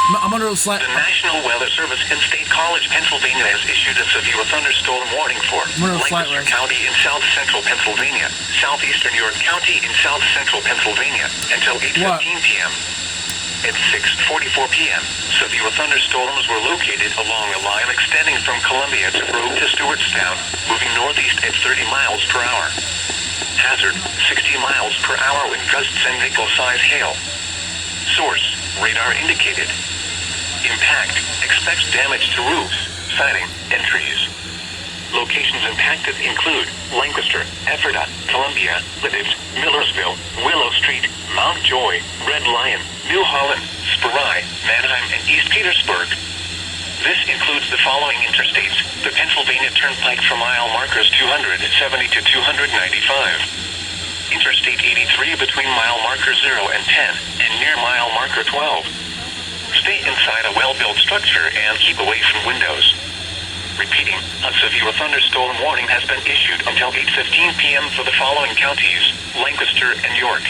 I'm under a slight. The National Weather Service in State College, Pennsylvania has issued a severe thunderstorm warning for Lancaster County in south central Pennsylvania, southeastern York County in south central Pennsylvania until 8:15 p.m. At 6:44 p.m., severe thunderstorms were located along a line extending from Columbia to Grove to Stewartstown, moving northeast at 30 miles per hour. Hazard, 60 miles per hour with gusts and nickel-size hail. Source, radar indicated. Impact, expects damage to roofs, siding, and trees. Locations impacted include Lancaster, Ephrata, Columbia, Lititz, Millersville, Willow Street, Mount Joy, Red Lion, New Holland, Spry, Manheim, and East Petersburg. This includes the following interstates: the Pennsylvania Turnpike for mile markers 270 to 295. Interstate 83 between mile marker 0 and 10, and near mile marker 12. Stay inside a well-built structure and keep away from windows. Repeating, a severe thunderstorm warning has been issued until 8:15 p.m. for the following counties: Lancaster and York.